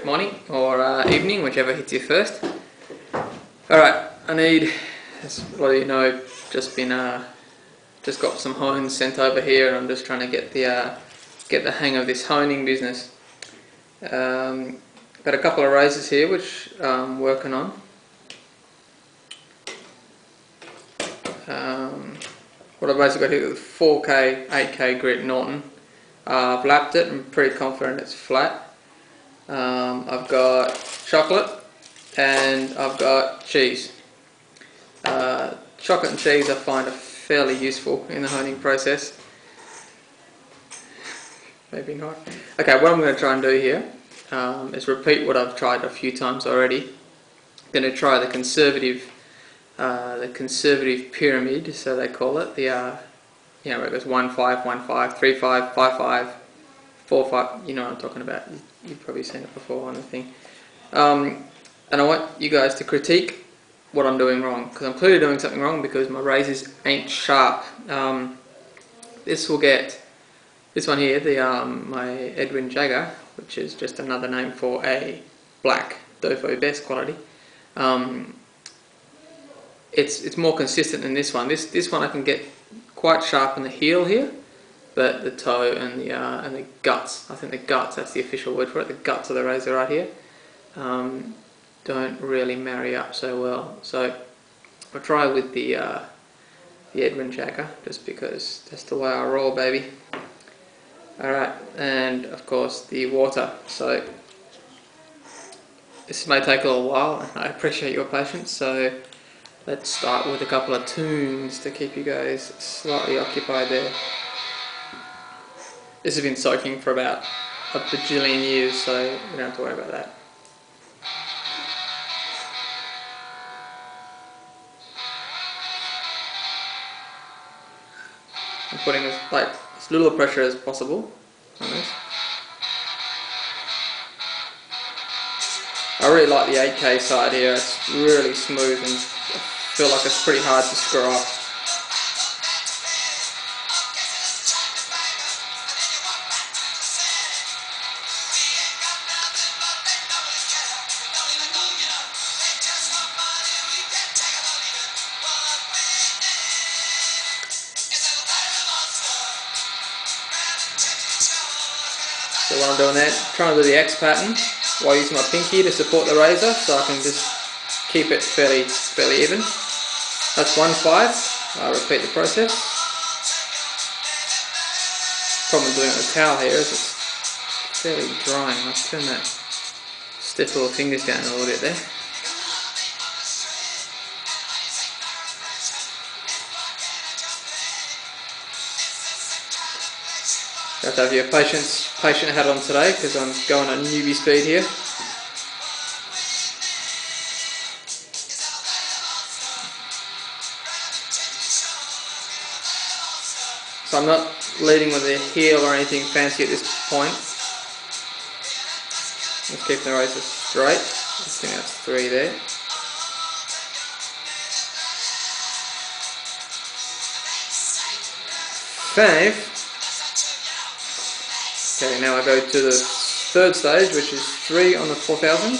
Morning or evening, whichever hits you first. Alright, I need, as a lot of you know, just got some hones sent over here, and I'm just trying to get the hang of this honing business. Got a couple of razors here which I'm working on. What I've basically got here is 4K, 8K grit Norton. I've lapped it, I'm pretty confident it's flat. I've got chocolate and I've got cheese. Chocolate and cheese I find are fairly useful in the honing process. Maybe not. Okay, what I'm going to try and do here is repeat what I've tried a few times already. I'm going to try the conservative pyramid, so they call it. Where it goes 1 5 1 5 3 5 5 5 4 5. You know what I'm talking about. You've probably seen it before on the thing. And I want you guys to critique what I'm doing wrong, because I'm clearly doing something wrong because my razors ain't sharp. This one here, my Edwin Jagger, which is just another name for a black Dovos best quality. It's more consistent than this one. This one I can get quite sharp in the heel here, but the toe and the guts, I think the guts, that's the official word for it, the guts of the razor right here, don't really marry up so well. So I'll try with the Edwin Jagger, just because that's the way I roll, baby. Alright, and of course the water. So this may take a little while, and I appreciate your patience, so let's start with a couple of tunes to keep you guys slightly occupied there. This has been soaking for about a bajillion years, so we don't have to worry about that. I'm putting as little pressure as possible on this. I really like the 8K side here. It's really smooth and I feel like it's pretty hard to screw up. So what I'm doing there, trying to do the X pattern while using my pinky to support the razor, so I can just keep it fairly even. That's 1 5. I'll repeat the process. Problem doing it with a towel here is it's fairly drying. I'll turn that stiff little fingers down a little bit there. You have to have your patient hat on today because I'm going at newbie speed here. So I'm not leading with the heel or anything fancy at this point. Just keeping the razor straight. I think that's 3 there. 5. Okay, now I go to the 3rd stage, which is 3 on the 4000.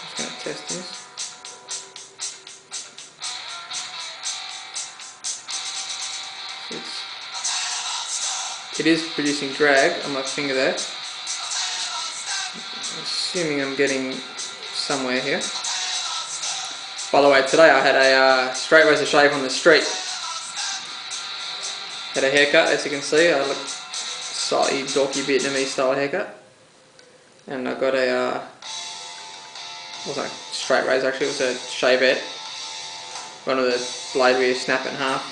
Just going to test this. It is producing drag on my finger there. Assuming I'm getting somewhere here. By the way, today I had a straight razor shave on the street. Had a haircut, as you can see. I look slightly dorky Vietnamese style haircut. And I got a straight razor actually. It was a shavette. One of the blade where you snap it in half.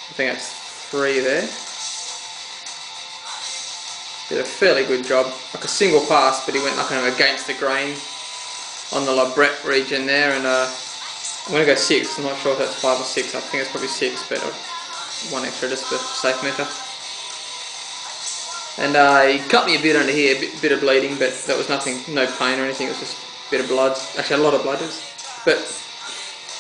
I think that's 3 there. Did a fairly good job, like a single pass, but he went like kind of against the grain on the labret region there, and I'm going to go 6. I'm not sure if that's 5 or 6. I think it's probably 6, but one extra just for safe measure. And he cut me a bit under here, a bit of bleeding, but that was nothing, no pain or anything. It was just a bit of blood. Actually, a lot of blood. But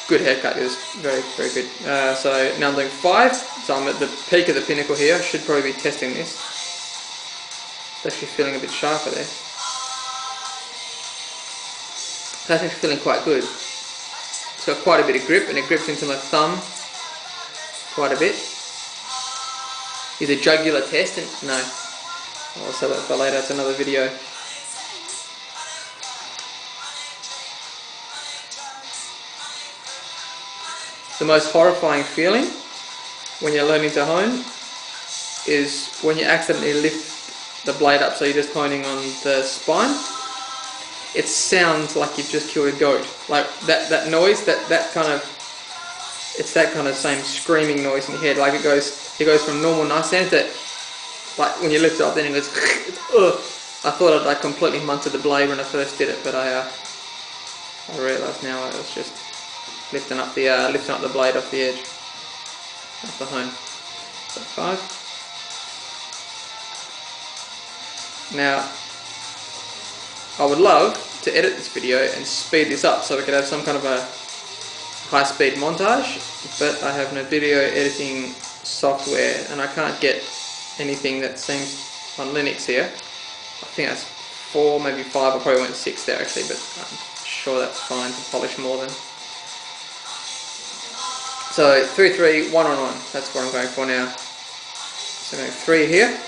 good haircut. It was very, very good. So now I'm doing 5. So I'm at the peak of the pinnacle here. I should probably be testing this. It's actually feeling a bit sharper there. It's actually feeling quite good. It's got quite a bit of grip, and it grips into my thumb quite a bit. Is a jugular test? No. I'll save that for later. It's another video. The most horrifying feeling when you're learning to hone is when you accidentally lift the blade up, so you're just honing on the spine. It sounds like you've just killed a goat. Like that noise, that kind of, it's that kind of same screaming noise in your head. Like it goes from normal nice sound to, like when you lift it up, then it goes. I thought I'd like completely munted the blade when I first did it, but I realised now I was just lifting up the blade off the edge, off the hone. So 5. Now, I would love to edit this video and speed this up so we could have some kind of a high-speed montage, but I have no video editing software and I can't get anything that seems on Linux here. I think that's 4, maybe 5. I probably went 6 there actually, but I'm sure that's fine to polish more than. So 3, 3, 1 on 1. That's what I'm going for now. So I'm going 3 here.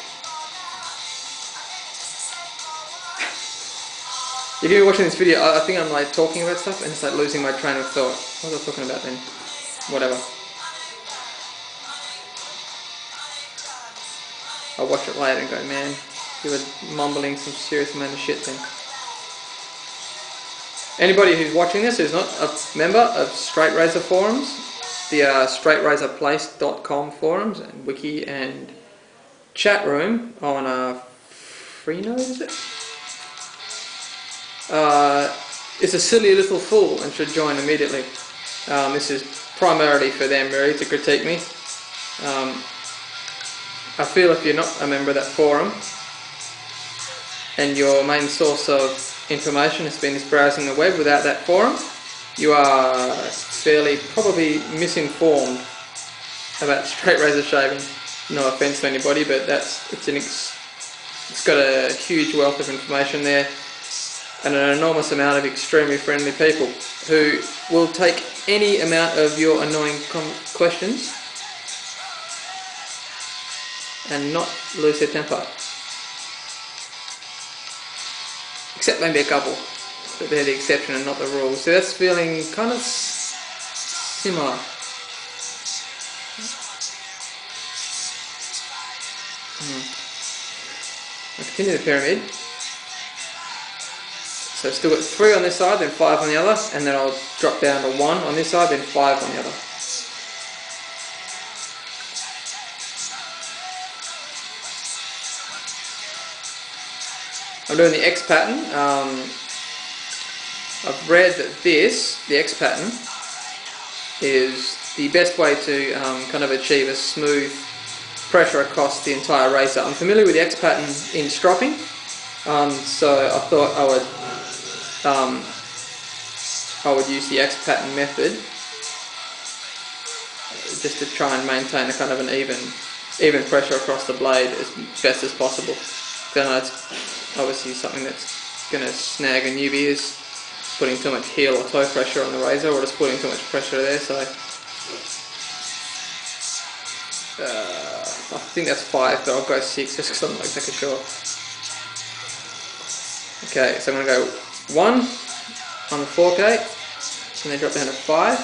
If you're watching this video, I think I'm like talking about stuff and it's like losing my train of thought. What was I talking about then? Whatever. I'll watch it later and go, man, you were mumbling some serious amount of shit then. Anybody who's watching this who's not a member of Straight Razor forums, the straightrazorplace.com forums and wiki and chat room on Freenode, is it? Is a silly little fool and should join immediately. This is primarily for them really to critique me. I feel if you're not a member of that forum and your main source of information has been this browsing the web without that forum, you are fairly probably misinformed about straight razor shaving. No offence to anybody, but it's got a huge wealth of information there and an enormous amount of extremely friendly people who will take any amount of your annoying questions and not lose their temper. Except maybe a couple, but they're the exception and not the rule. So that's feeling kind of similar. I'll continue the pyramid. So I've still got 3 on this side, then 5 on the other, and then I'll drop down to 1 on this side, then 5 on the other. I'm doing the X pattern. I've read that the X pattern, is the best way to kind of achieve a smooth pressure across the entire razor. I'm familiar with the X pattern in stropping, so I thought I would use the X pattern method just to try and maintain a kind of an even pressure across the blade as best as possible. Then it's obviously something that's going to snag a newbie is putting too much heel or toe pressure on the razor, or just putting too much pressure there. So I think that's 5, but I'll go 6 just because I'm not exactly sure. Okay, so I'm going to go 1 on the fork 8, and then drop down to 5.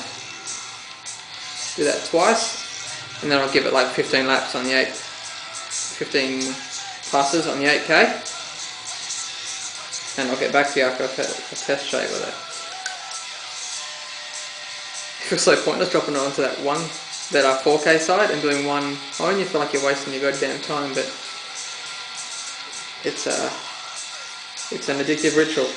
Do that twice, and then I'll give it like 15 laps on the 15 passes on the 8K, and I'll get back to you after a test shave with it. It feels so pointless dropping it onto that 4K side and doing 1 hone. You feel like you're wasting your goddamn time, but it's an addictive ritual.